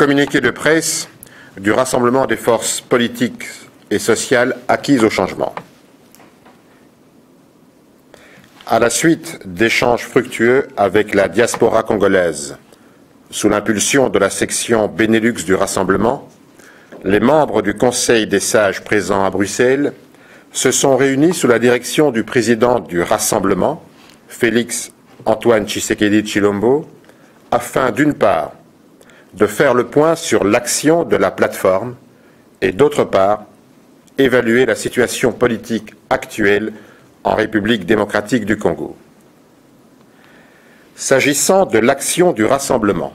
communiqué de presse du Rassemblement des forces politiques et sociales acquises au changement. À la suite d'échanges fructueux avec la diaspora congolaise, sous l'impulsion de la section Benelux du Rassemblement, les membres du Conseil des sages présents à Bruxelles se sont réunis sous la direction du président du Rassemblement, Félix Antoine Tshisekedi Tshilombo, afin d'une part de faire le point sur l'action de la plateforme et d'autre part évaluer la situation politique actuelle en République démocratique du Congo. S'agissant de l'action du Rassemblement,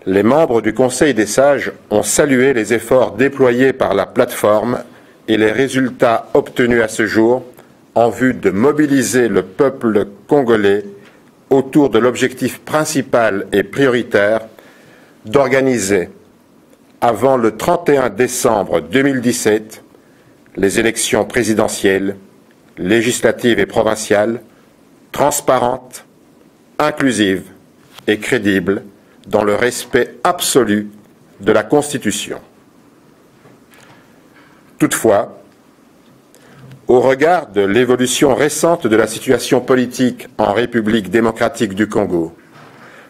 les membres du Conseil des sages ont salué les efforts déployés par la plateforme et les résultats obtenus à ce jour en vue de mobiliser le peuple congolais autour de l'objectif principal et prioritaire d'organiser, avant le 31 décembre 2017, les élections présidentielles, législatives et provinciales, transparentes, inclusives et crédibles, dans le respect absolu de la Constitution. Toutefois, au regard de l'évolution récente de la situation politique en République démocratique du Congo,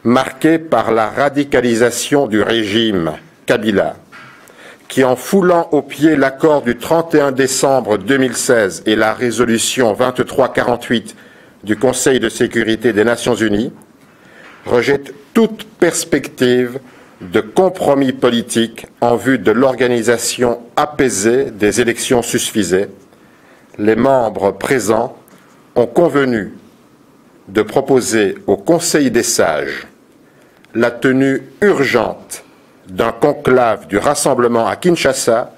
marquée par la radicalisation du régime Kabila, qui en foulant aux pieds l'accord du 31 décembre 2016 et la résolution 2348 du Conseil de sécurité des Nations Unies, rejette toute perspective de compromis politique en vue de l'organisation apaisée des élections susvisées, les membres présents ont convenu de proposer au Conseil des sages la tenue urgente d'un conclave du Rassemblement à Kinshasa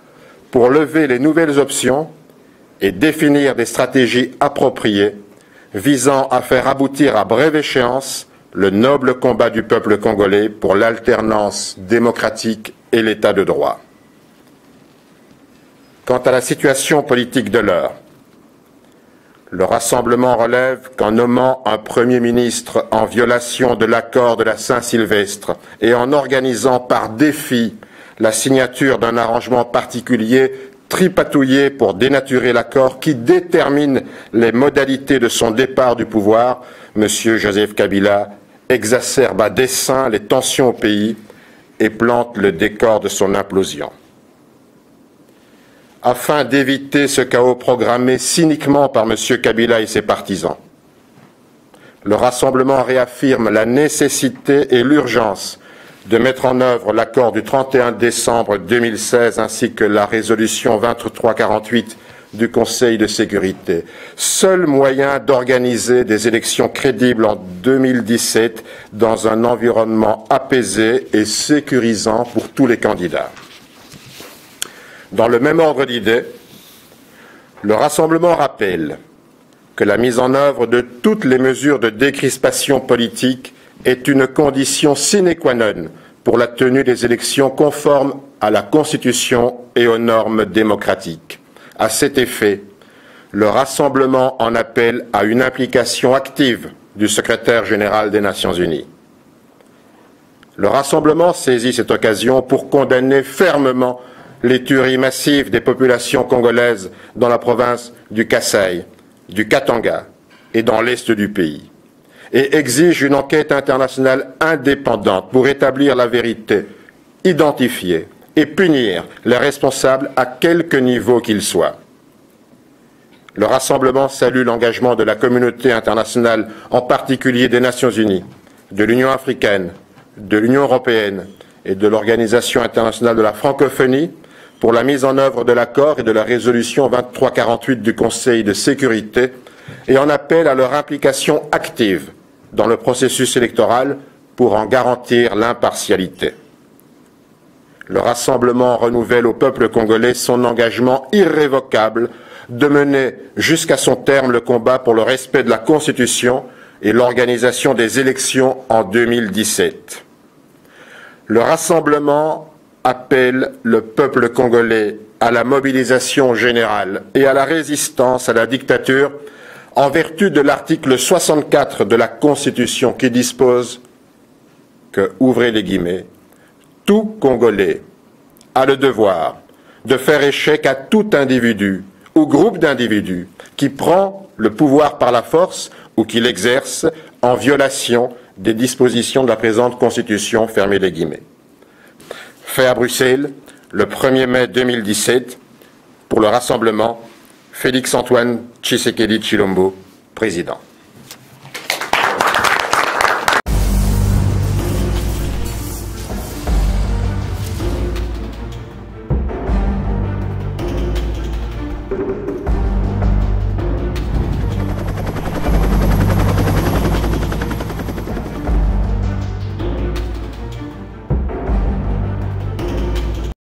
pour lever les nouvelles options et définir des stratégies appropriées visant à faire aboutir à brève échéance le noble combat du peuple congolais pour l'alternance démocratique et l'état de droit. Quant à la situation politique de l'heure, le Rassemblement relève qu'en nommant un Premier ministre en violation de l'accord de la Saint-Sylvestre et en organisant par défi la signature d'un arrangement particulier tripatouillé pour dénaturer l'accord qui détermine les modalités de son départ du pouvoir, M. Joseph Kabila exacerbe à dessein les tensions au pays et plante le décor de son implosion. Afin d'éviter ce chaos programmé cyniquement par M. Kabila et ses partisans, le Rassemblement réaffirme la nécessité et l'urgence de mettre en œuvre l'accord du 31 décembre 2016 ainsi que la résolution 2348 du Conseil de sécurité, seul moyen d'organiser des élections crédibles en 2017 dans un environnement apaisé et sécurisant pour tous les candidats. Dans le même ordre d'idées, le Rassemblement rappelle que la mise en œuvre de toutes les mesures de décrispation politique est une condition sine qua non pour la tenue des élections conformes à la Constitution et aux normes démocratiques. À cet effet, le Rassemblement en appelle à une implication active du secrétaire général des Nations Unies. Le Rassemblement saisit cette occasion pour condamner fermement les tueries massives des populations congolaises dans la province du Kasaï, du Katanga et dans l'est du pays, et exige une enquête internationale indépendante pour établir la vérité, identifier et punir les responsables à quelque niveau qu'ils soient. Le Rassemblement salue l'engagement de la communauté internationale, en particulier des Nations Unies, de l'Union africaine, de l'Union européenne et de l'Organisation internationale de la francophonie pour la mise en œuvre de l'accord et de la résolution 2348 du Conseil de sécurité et en appelle à leur implication active dans le processus électoral pour en garantir l'impartialité. Le Rassemblement renouvelle au peuple congolais son engagement irrévocable de mener jusqu'à son terme le combat pour le respect de la Constitution et l'organisation des élections en 2017. Le Rassemblement appelle le peuple congolais à la mobilisation générale et à la résistance à la dictature en vertu de l'article 64 de la Constitution qui dispose que, ouvrez les guillemets, Tout Congolais a le devoir de faire échec à tout individu ou groupe d'individus qui prend le pouvoir par la force ou qui l'exerce en violation des dispositions de la présente Constitution, fermez les guillemets. Fait à Bruxelles, le 1er mai 2017, pour le Rassemblement, Félix-Antoine Tshisekedi Tshilombo, président.